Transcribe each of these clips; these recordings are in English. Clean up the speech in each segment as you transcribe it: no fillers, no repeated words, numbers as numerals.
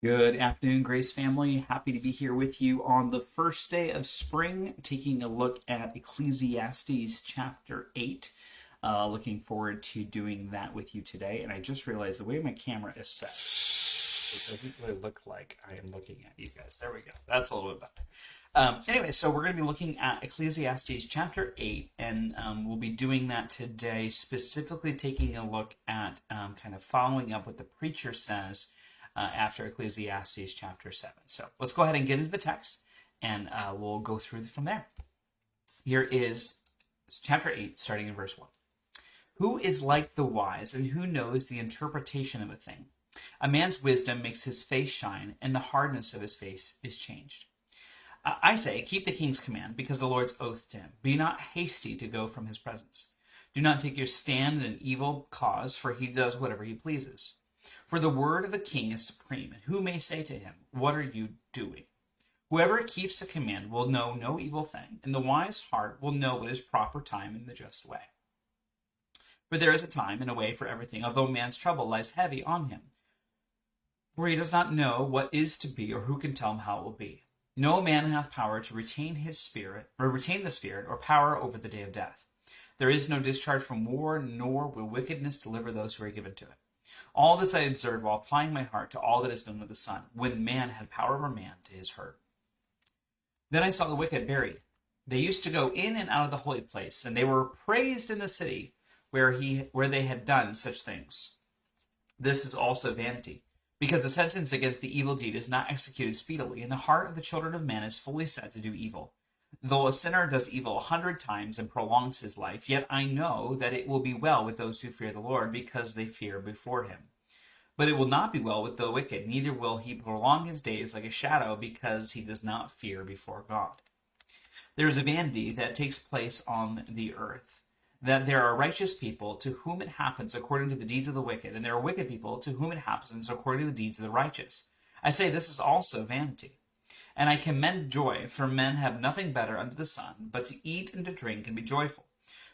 Good afternoon, Grace family. Happy to be here with you on the first day of spring, taking a look at Ecclesiastes chapter 8. Looking forward to doing that with you today. And I just realized the way my camera is set, it doesn't really look like I am looking at you guys. There we go. That's a little bit better. Anyway, so we're going to be looking at Ecclesiastes chapter 8, and we'll be doing that today, specifically taking a look at kind of following up what the preacher says after Ecclesiastes chapter 7. So let's go ahead and get into the text, and we'll go through from there. Here is chapter 8, starting in verse 1. Who is like the wise, and who knows the interpretation of a thing? A man's wisdom makes his face shine, and the hardness of his face is changed. I say, keep the king's command, because the Lord's oath to him. Be not hasty to go from his presence. Do not take your stand in an evil cause, for he does whatever he pleases. For the word of the king is supreme, and who may say to him, what are you doing? Whoever keeps the command will know no evil thing, and the wise heart will know what is proper time in the just way. For there is a time and a way for everything, although man's trouble lies heavy on him. For he does not know what is to be, or who can tell him how it will be. No man hath power to retain the spirit, or power over the day of death. There is no discharge from war, nor will wickedness deliver those who are given to it. All this I observed while applying my heart to all that is done under the sun, when man had power over man to his hurt. Then I saw the wicked buried. They used to go in and out of the holy place, and they were praised in the city where they had done such things. This is also vanity, because the sentence against the evil deed is not executed speedily, and the heart of the children of men is fully set to do evil. Though a sinner does evil 100 times and prolongs his life, yet I know that it will be well with those who fear the Lord, because they fear before him. But it will not be well with the wicked, neither will he prolong his days like a shadow, because he does not fear before God. There is a vanity that takes place on the earth, that there are righteous people to whom it happens according to the deeds of the wicked, and there are wicked people to whom it happens according to the deeds of the righteous. I say this is also vanity. And I commend joy, for men have nothing better under the sun, but to eat and to drink and be joyful.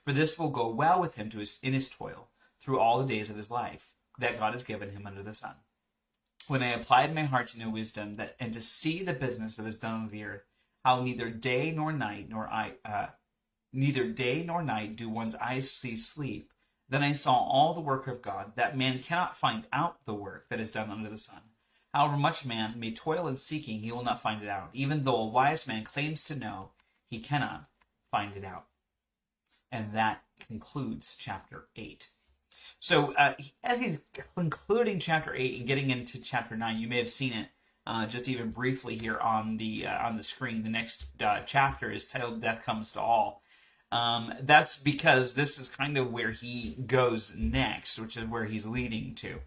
For this will go well with him in his toil, through all the days of his life, that God has given him under the sun. When I applied my heart to know wisdom, and to see the business that is done on the earth, how neither day nor night do one's eyes see sleep, then I saw all the work of God, that man cannot find out the work that is done under the sun. However much man may toil in seeking, he will not find it out. Even though a wise man claims to know, he cannot find it out. And that concludes chapter 8. So as he's concluding chapter 8 and getting into chapter 9, you may have seen it just even briefly here on the screen. The next chapter is titled Death Comes to All. That's because this is kind of where he goes next, which is where he's leading to.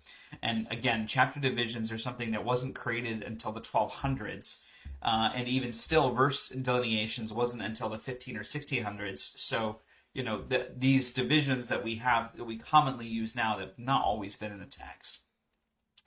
And again, chapter divisions are something that wasn't created until the 1200s. And even still, verse delineations wasn't until the 15 or 1600s. So, these divisions that we have, that we commonly use now, that have not always been in the text.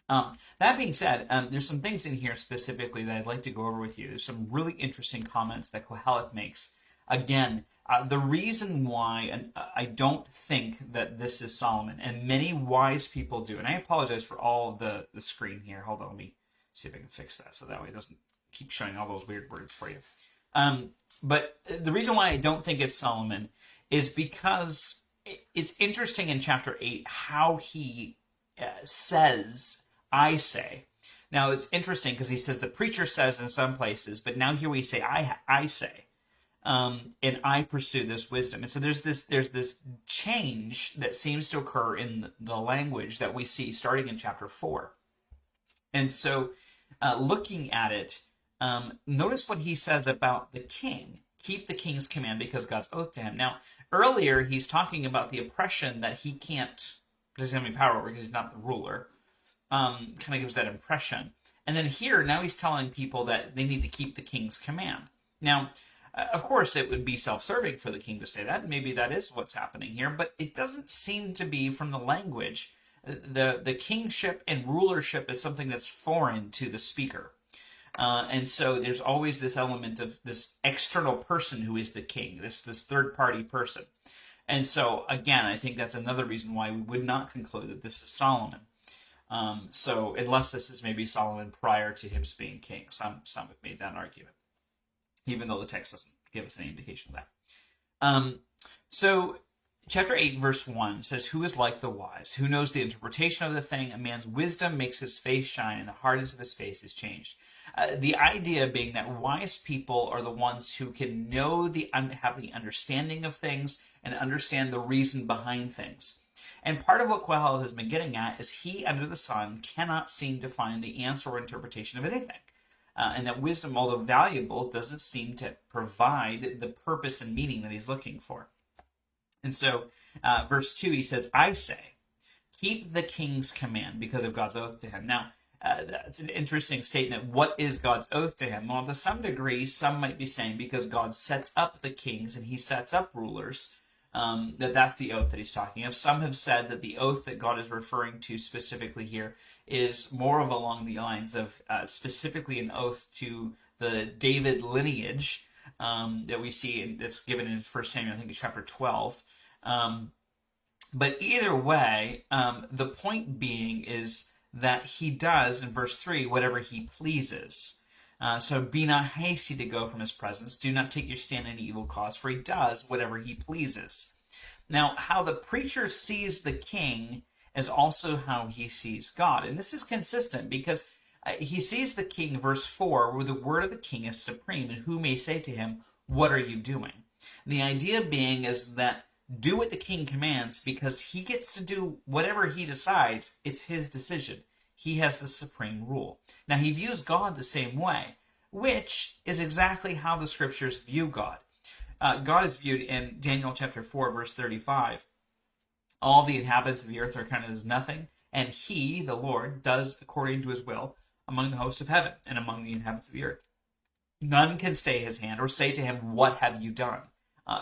That being said, there's some things in here specifically that I'd like to go over with you. There's some really interesting comments that Koheleth makes. Again, the reason why I don't think that this is Solomon, and many wise people do, and I apologize for all the screen here. Hold on, let me see if I can fix that so that way it doesn't keep showing all those weird words for you. But the reason why I don't think it's Solomon is because it's interesting in chapter 8 how he says, I say. Now, it's interesting because he says the preacher says in some places, but now here we say, I say. And I pursue this wisdom. And so there's this change that seems to occur in the language that we see starting in chapter 4. And so looking at it, notice what he says about the king. Keep the king's command because God's oath to him. Now, earlier he's talking about the oppression that he doesn't have any power over because he's not the ruler. Kind of gives that impression. And then here, now he's telling people that they need to keep the king's command. Now, of course, it would be self-serving for the king to say that. Maybe that is what's happening here, but it doesn't seem to be from the language. The kingship and rulership is something that's foreign to the speaker. And so there's always this element of this external person who is the king, this third-party person. And so, again, I think that's another reason why we would not conclude that this is Solomon. So unless this is maybe Solomon prior to him being king, some have made that argument, even though the text doesn't give us any indication of that. So chapter 8, verse 1 says, "Who is like the wise? Who knows the interpretation of the thing? A man's wisdom makes his face shine, and the hardness of his face is changed." The idea being that wise people are the ones who can know have the understanding of things and understand the reason behind things. And part of what Kohelet has been getting at is he, under the sun, cannot seem to find the answer or interpretation of anything. And that wisdom, although valuable, doesn't seem to provide the purpose and meaning that he's looking for. And so, verse 2, he says, "I say, keep the king's command because of God's oath to him." Now, that's an interesting statement. What is God's oath to him? Well, to some degree, some might be saying because God sets up the kings and he sets up rulers, that's the oath that he's talking of. Some have said that the oath that God is referring to specifically here is more of along the lines of specifically an oath to the David lineage that we see that's given in 1 Samuel, I think it's chapter 12. But either way, the point being is that he does, in verse 3, whatever he pleases. So be not hasty to go from his presence. Do not take your stand in evil cause, for he does whatever he pleases. Now, how the preacher sees the king is also how he sees God. And this is consistent because he sees the king, verse 4, where the word of the king is supreme, and who may say to him, "What are you doing?" The idea being is that do what the king commands because he gets to do whatever he decides. It's his decision. He has the supreme rule. Now, he views God the same way, which is exactly how the scriptures view God. God is viewed in Daniel chapter 4, verse 35. "All the inhabitants of the earth are counted as nothing, and he, the Lord, does according to his will among the hosts of heaven and among the inhabitants of the earth. None can stay his hand or say to him, 'What have you done?'"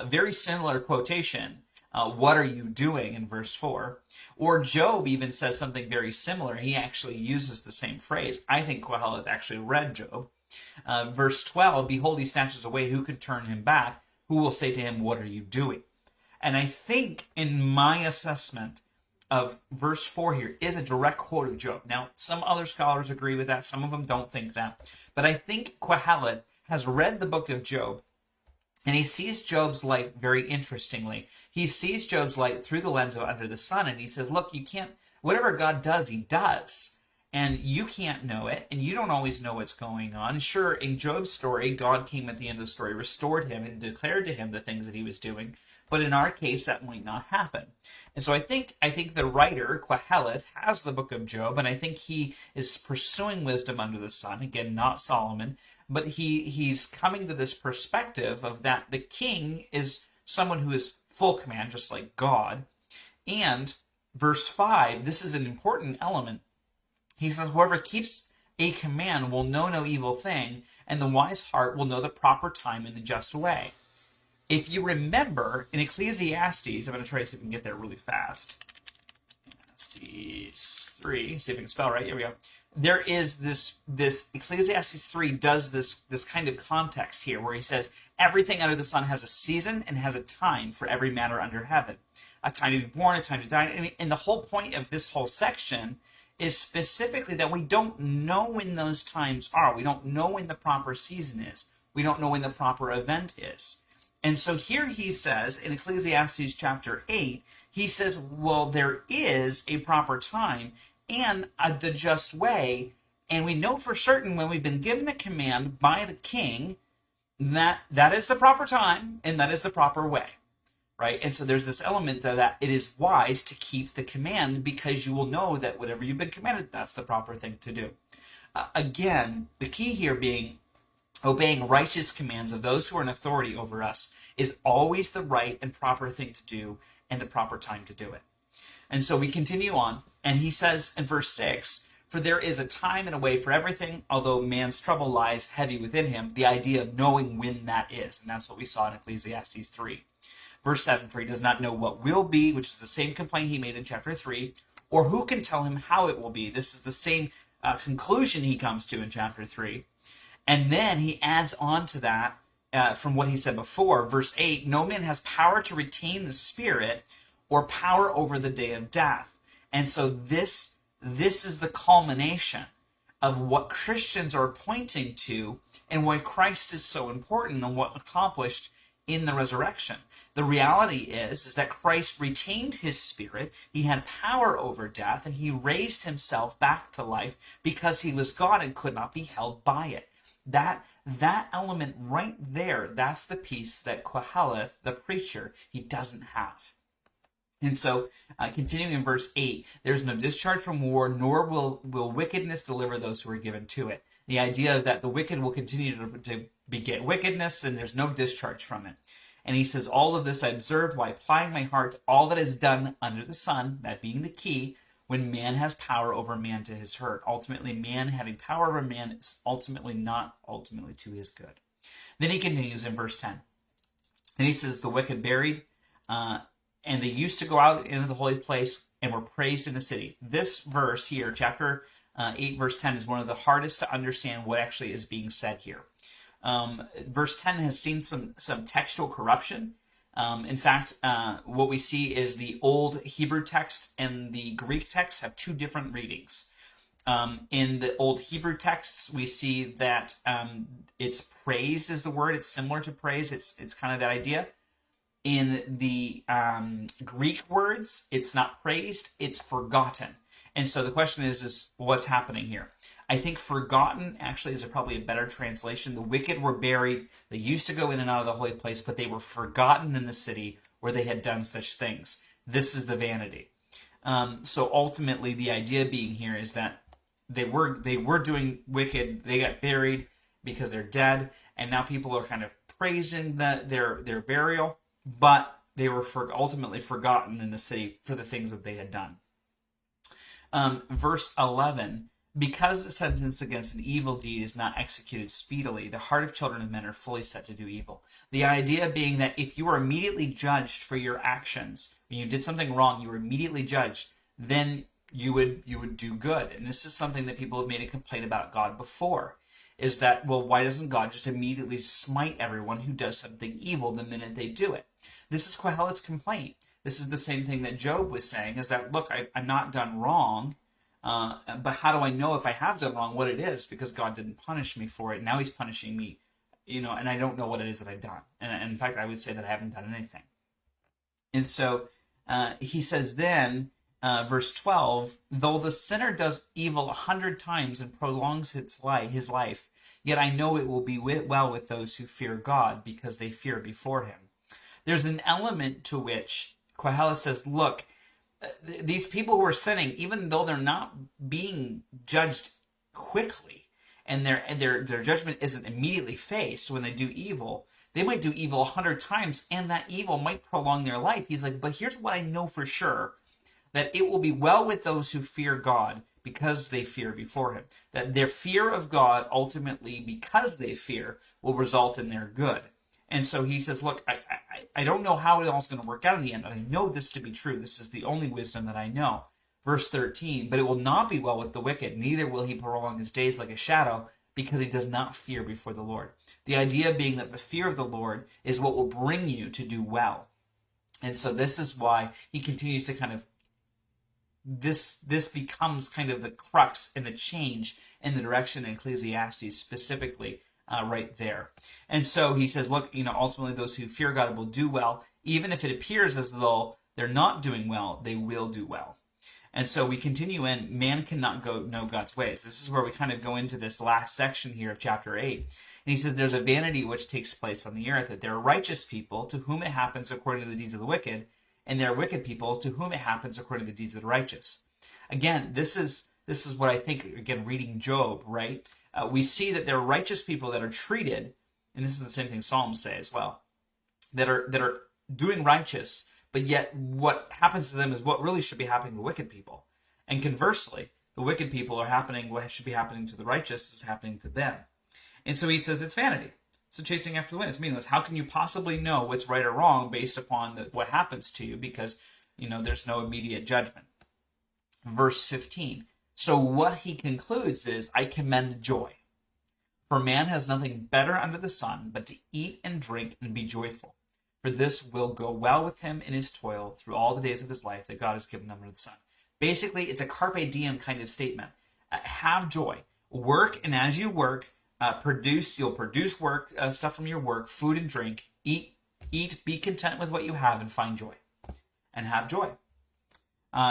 Very similar quotation. "What are you doing?" in verse 4. Or Job even says something very similar. He actually uses the same phrase. I think Kohelet actually read Job. Verse 12, "Behold, he snatches away. Who could turn him back? Who will say to him, 'What are you doing?'" And I think in my assessment of verse 4 here is a direct quote of Job. Now, some other scholars agree with that. Some of them don't think that. But I think Kohelet has read the book of Job, and he sees Job's life very interestingly. He sees Job's life through the lens of under the sun, and he says, look, you can't, whatever God does, he does. And you can't know it, and you don't always know what's going on. Sure, in Job's story, God came at the end of the story, restored him, and declared to him the things that he was doing. But in our case, that might not happen. And so I think the writer, Kohelet, has the book of Job, and I think he is pursuing wisdom under the sun. Again, not Solomon, but he's coming to this perspective of that the king is someone who is full command, just like God. And verse 5, this is an important element. He says, "Whoever keeps a command will know no evil thing, and the wise heart will know the proper time and the just way." If you remember, in Ecclesiastes, I'm going to try to see if we can get there really fast. Ecclesiastes 3, see if I can spell right. Here we go. There is this Ecclesiastes 3 does this kind of context here where he says, everything under the sun has a season and has a time for every matter under heaven. A time to be born, a time to die. And the whole point of this whole section is specifically that we don't know when those times are. We don't know when the proper season is. We don't know when the proper event is. And so here he says, in Ecclesiastes chapter 8, he says, well, there is a proper time and the just way, and we know for certain when we've been given a command by the king that that is the proper time and that is the proper way, right? And so there's this element that it is wise to keep the command because you will know that whatever you've been commanded, that's the proper thing to do. Again, the key here being obeying righteous commands of those who are in authority over us is always the right and proper thing to do and the proper time to do it. And so we continue on, and he says in verse 6, "For there is a time and a way for everything, although man's trouble lies heavy within him," the idea of knowing when that is. And that's what we saw in Ecclesiastes 3. Verse 7, "For he does not know what will be," which is the same complaint he made in chapter 3, "or who can tell him how it will be." This is the same conclusion he comes to in chapter 3. And then he adds on to that from what he said before. Verse 8, "No man has power to retain the spirit or power over the day of death." And so this this is the culmination of what Christians are pointing to and why Christ is so important and what accomplished in the resurrection. The reality is that Christ retained his spirit, he had power over death, and he raised himself back to life because he was God and could not be held by it. That element right there, that's the piece that Koheleth, the preacher, he doesn't have. And so, continuing in verse 8, there's no discharge from war, nor will wickedness deliver those who are given to it. The idea that the wicked will continue to beget wickedness, and there's no discharge from it. And he says, all of this I observed while applying my heart to all that is done under the sun, that being the key, when man has power over man to his hurt. Ultimately, man having power over man is not ultimately to his good. Then he continues in verse 10. And he says, the wicked buried, and they used to go out into the holy place and were praised in the city. This verse here, chapter 8, verse 10, is one of the hardest to understand what actually is being said here. Verse 10 has seen some textual corruption. In fact, what we see is the old Hebrew text and the Greek text have two different readings. In the old Hebrew texts, we see that it's praise is the word. It's similar to praise. It's kind of that idea. In the Greek words, it's not praised, it's forgotten. And so the question is what's happening here? I think forgotten actually is probably a better translation. The wicked were buried. They used to go in and out of the holy place, but they were forgotten in the city where they had done such things. This is the vanity. So ultimately, the idea being here is that they were doing wicked. They got buried because they're dead, and now people are kind of praising their burial, but they were ultimately forgotten in the city for the things that they had done. Verse 11, because the sentence against an evil deed is not executed speedily, the heart of children of men are fully set to do evil. The idea being that if you are immediately judged for your actions, when you did something wrong, you were immediately judged, then you would do good. And this is something that people have made a complaint about God before, is that, well, why doesn't God just immediately smite everyone who does something evil the minute they do it? This is Koheleth's complaint. This is the same thing that Job was saying, is that, look, I'm not done wrong, but how do I know if I have done wrong what it is? Because God didn't punish me for it. Now he's punishing me, and I don't know what it is that I've done. And in fact, I would say that I haven't done anything. And so he says then, verse 12, though the sinner does evil 100 times and prolongs his life, yet I know it will be well with those who fear God, because they fear before him. There's an element to which Koheleth says, look, these people who are sinning, even though they're not being judged quickly, and their judgment isn't immediately faced when they do evil, they might do evil 100 times, and that evil might prolong their life. He's like, but here's what I know for sure, that it will be well with those who fear God, because they fear before him. That their fear of God, ultimately, because they fear, will result in their good. And so he says, look, I don't know how it all's going to work out in the end, but I know this to be true. This is the only wisdom that I know. Verse 13, but it will not be well with the wicked, neither will he prolong his days like a shadow, because he does not fear before the Lord. The idea being that the fear of the Lord is what will bring you to do well. And so this is why he continues to kind of, this becomes kind of the crux and the change in the direction in Ecclesiastes specifically, right there. And so he says, look, ultimately those who fear God will do well. Even if it appears as though they're not doing well, they will do well. And so we continue in, man cannot know God's ways. This is where we kind of go into this last section here of chapter 8. And he says, there's a vanity which takes place on the earth, that there are righteous people to whom it happens according to the deeds of the wicked, and there are wicked people to whom it happens according to the deeds of the righteous. Again, this is what I think, again, reading Job, right? We see that there are righteous people that are treated, and this is the same thing Psalms say as well, that are doing righteous, but yet what happens to them is what really should be happening to wicked people. And conversely, the wicked people are happening, what should be happening to the righteous is happening to them. And so he says it's vanity. So chasing after the wind, it's meaningless. How can you possibly know what's right or wrong based upon what happens to you? Because, there's no immediate judgment. Verse 15. So what he concludes is, I commend joy. For man has nothing better under the sun but to eat and drink and be joyful. For this will go well with him in his toil through all the days of his life that God has given him under the sun. Basically, it's a carpe diem kind of statement. Have joy. Work, and as you work, you'll produce work, stuff from your work, food and drink. Eat, be content with what you have, and find joy. And have joy.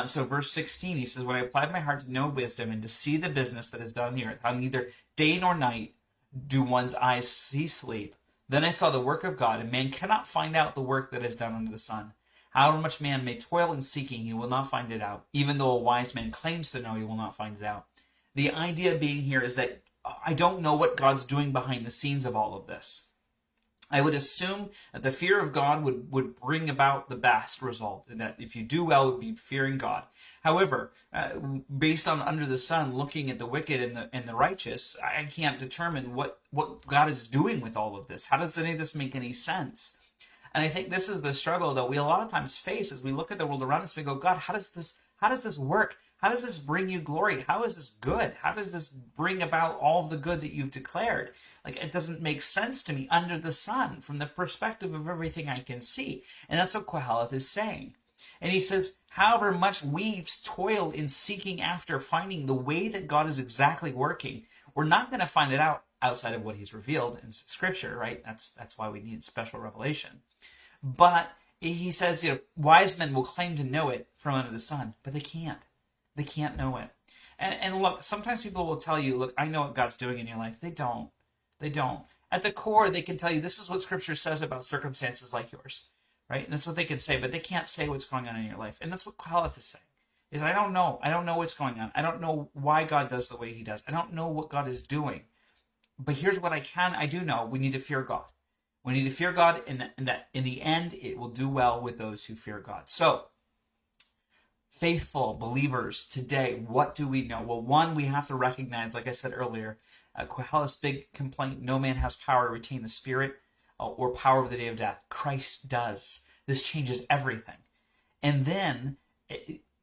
So verse 16, he says, when I applied my heart to know wisdom and to see the business that is done on the earth, how neither day nor night do one's eyes see sleep, then I saw the work of God, and man cannot find out the work that is done under the sun. However much man may toil in seeking, he will not find it out. Even though a wise man claims to know, he will not find it out. The idea being here is that I don't know what God's doing behind the scenes of all of this. I would assume that the fear of God would bring about the best result, and that if you do well, it would be fearing God. However, based on under the sun, looking at the wicked and the righteous, I can't determine what God is doing with all of this. How does any of this make any sense? And I think this is the struggle that we a lot of times face as we look at the world around us. We go, God, how does this work? How does this bring you glory? How is this good? How does this bring about all of the good that you've declared? Like, it doesn't make sense to me under the sun from the perspective of everything I can see. And that's what Koheleth is saying. And he says, however much we toil in seeking after finding the way that God is exactly working, we're not going to find it out outside of what he's revealed in Scripture, right? That's why we need special revelation. But he says, wise men will claim to know it from under the sun, but they can't. They can't know it. And look, sometimes people will tell you, look, I know what God's doing in your life. They don't. They don't. At the core, they can tell you, this is what Scripture says about circumstances like yours, right? And that's what they can say, but they can't say what's going on in your life. And that's what Koheleth is saying, is I don't know. I don't know what's going on. I don't know why God does the way he does. I don't know what God is doing. But here's what I do know. We need to fear God. We need to fear God, and that in the end, it will do well with those who fear God. So, faithful believers today, what do we know? Well, one, we have to recognize, like I said earlier, Koheleth's big complaint, no man has power to retain the spirit or power of the day of death. Christ does. This changes everything. And then,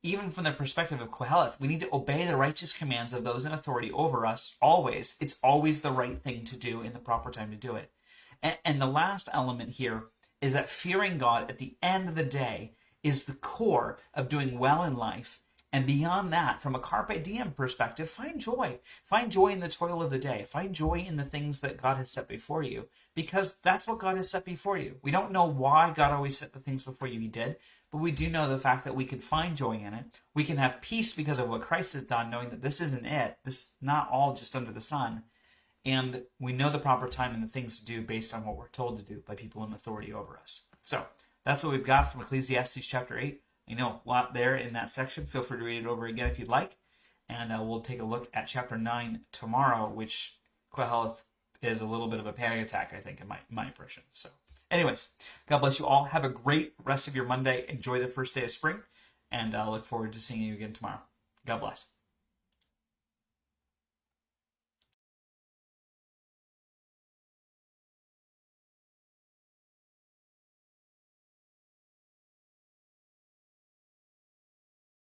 even from the perspective of Koheleth, we need to obey the righteous commands of those in authority over us always. It's always the right thing to do in the proper time to do it. And the last element here is that fearing God at the end of the day is the core of doing well in life. And beyond that, from a carpe diem perspective, find joy. Find joy in the toil of the day. Find joy in the things that God has set before you, because that's what God has set before you. We don't know why God always set the things before you. He did, but we do know the fact that we can find joy in it. We can have peace because of what Christ has done, knowing that this isn't it. This is not all just under the sun. And we know the proper time and the things to do based on what we're told to do by people in authority over us. So that's what we've got from Ecclesiastes chapter 8. You know, a lot there in that section. Feel free to read it over again if you'd like. And we'll take a look at chapter 9 tomorrow, which Koheleth is a little bit of a panic attack, I think, in my impression. So anyways, God bless you all. Have a great rest of your Monday. Enjoy the first day of spring. And I look forward to seeing you again tomorrow. God bless.